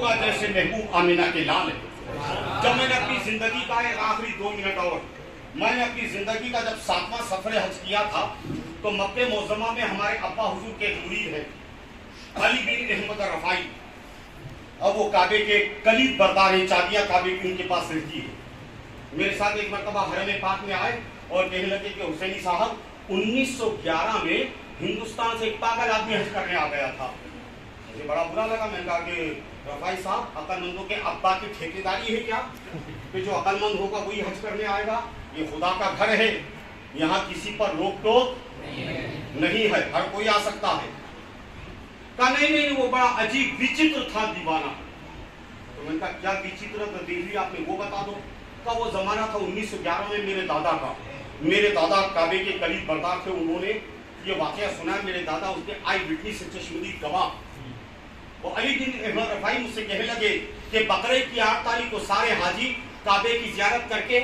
होगा जैसे महबूब आमिना के लाल है। जब मैंने अपनी जिंदगी का एक आखिरी 2 मिनट और मैंने अपनी जिंदगी का जब 7वां सफर हज किया था तो मक्के मोज़म्मा में हमारे अब्बा हुजूर के मुरीद है अली बिन अहमद रफाई। अब वो काबे के कलीद बरदार है, चाबियां काबे की उनके पास रहती है। मेरे साथ एक मरतबा हरम पाक में आए और कहने लगे कि हुसैनी साहब 1911 में हिंदुस्तान से एक पागल आदमी हज करने आ गया था। मुझे बड़ा बुरा लगा। मैंने कहा कि रफाई साहब अक्लमंदों के अब्बा की ठेकेदारी है क्या कि जो अक्लमंद होगा वही हज करने आएगा? ये खुदा का घर है, यहाँ किसी पर रोक टोक नहीं है, हर कोई आ सकता है। कहा नहीं, वो बड़ा अजीब विचित्र था दीवाना। तो मैंने कहा क्या विचित्र तो देख लिया आपने, वो बता दो। का वो जमाना था 1911 में मेरे दादा का। मेरे दादा काबे के करीब बरदार थे, उन्होंने ये वाकया सुना। मेरे दादा उसके आई विटनेस से चश्मदीद गवाह। वो अली बिन अहमद रफाई मुझसे कहने लगे कि बकरे की 8 तारीख को सारे हाजी काबे की जियारत करके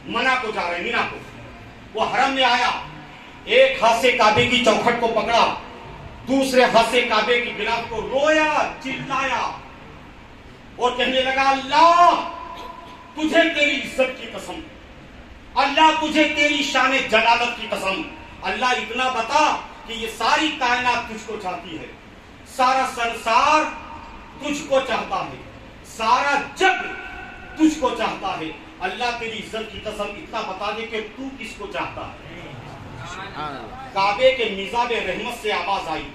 मना को जा रहे, मीना को। वो हरम में आया, एक हाथ से काबे की चौखट को पकड़ा, दूसरे हाथ से काबे की गिलाफ को रोया, चिल्लाया और कहने लगा अल्लाह तुझे तेरी इज्जत की कसम, अल्लाह तुझे तेरी शान जलालत की कसम, अल्लाह इतना बता कि ये सारी कायनात तुझको चाहती है, सारा संसार तुझको चाहता है, सारा जग तुझको चाहता है। अल्लाह तेरी इज्जत की कसम इतना बता दे कि तू किसको चाहता है। काबे के मिजाब रहमत से आवाज आई,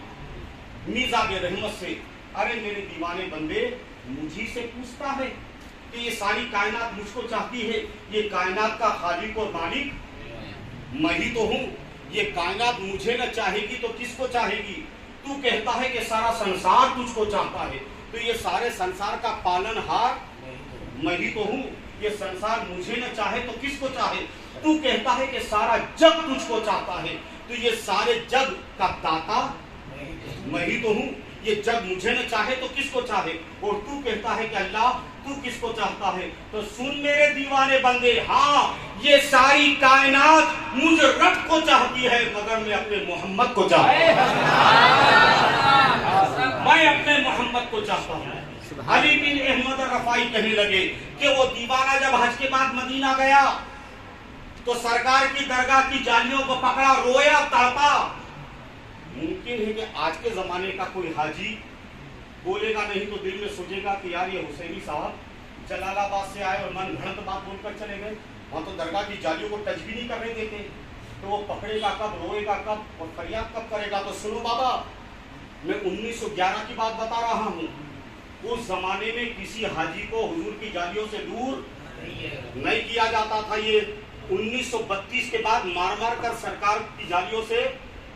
मिजाब रहमत से, अरे मेरे दीवाने बंदे मुझी से पूछता है कि ये सारी कायनात मुझको चाहती है, ये कायनात का खालिक और मालिक मैं ही तो हूँ। ये कायनात मुझे न चाहेगी तो किसको चाहेगी? तू कहता है कि सारा संसार तुझको चाहता है, तो ये सारे संसार का पालनहार मैं ही तो हूँ। ये संसार मुझे न चाहे तो किसको चाहे? तू कहता है कि सारा जग तुझको चाहता है, तो ये सारे जग का दाता मैं ही तो हूँ। ये जग मुझे न चाहे तो किसको चाहे? और तू कहता है कि अल्लाह तू किसको चाहता है? तो सुन मेरे दीवाने बंदे, हाँ ये सारी कायनात मुझ रब को चाहती है, मगर मैं अपने मोहम्मद को चाहता हूँ। मैं अपने मोहम्मद को चाहता हूँ। अली बिन अहमद रफाई कहने लगे कि वो दीवाना जब हज के बाद मदीना गया तो सरकार की दरगाह की जालियों को पकड़ा, रोया, तड़पा। मुमकिन है कि आज के जमाने का कोई हाजी बोलेगा नहीं तो दिल में सोचेगा कि यार ये हुसैनी साहब जलालाबाद से आए और मन घड़त बात बोलकर चले गए, वहां तो दरगाह की जालियों को टच भी नहीं करने देते, तो वो पकड़ेगा कब, रोएगा कब और फरियाद कब करेगा? तो सुनो बाबा, मैं 1911 की बात बता रहा हूँ। उस जमाने में किसी हाजी को हुजूर की जालियों से दूर नहीं किया जाता था। ये 1932 के बाद मार मार कर सरकार की जालियों से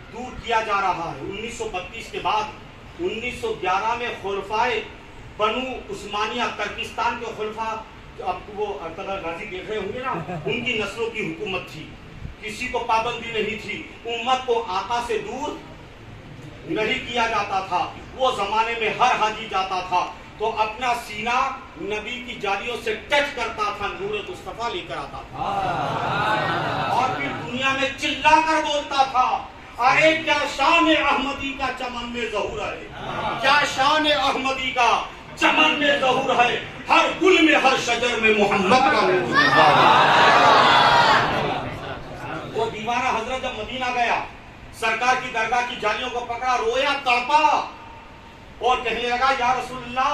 दूर किया जा रहा है। 1932 के बाद 1911 में खुलफाए बनु उस्मानिया, तुर्किस्तान के खुलफा, अब वो अरतगल गाजी देख रहे होंगे ना, उनकी नस्लों की हुकूमत थी, किसी को पाबंदी नहीं थी, उम्मत को आका से दूर नहीं किया जाता था। वो जमाने में हर हाजी जाता था तो अपना सीना नबी की जालियों से टच करता था, नूर मुस्तफा लेकर आता था और फिर दुनिया में चिल्ला कर बोलता था, अरे क्या शान अहमदी का चमन में ज़हूर है, क्या शान अहमदी का चमन में ज़हूर है, हर गुल में हर शजर में मोहम्मद का नूर। वो दीवाना हजरत जब मदीना गया, सरकार की दरगाह की जालियों को पकड़ा, रोया, तड़पा और कहने लगा या रसूलल्लाह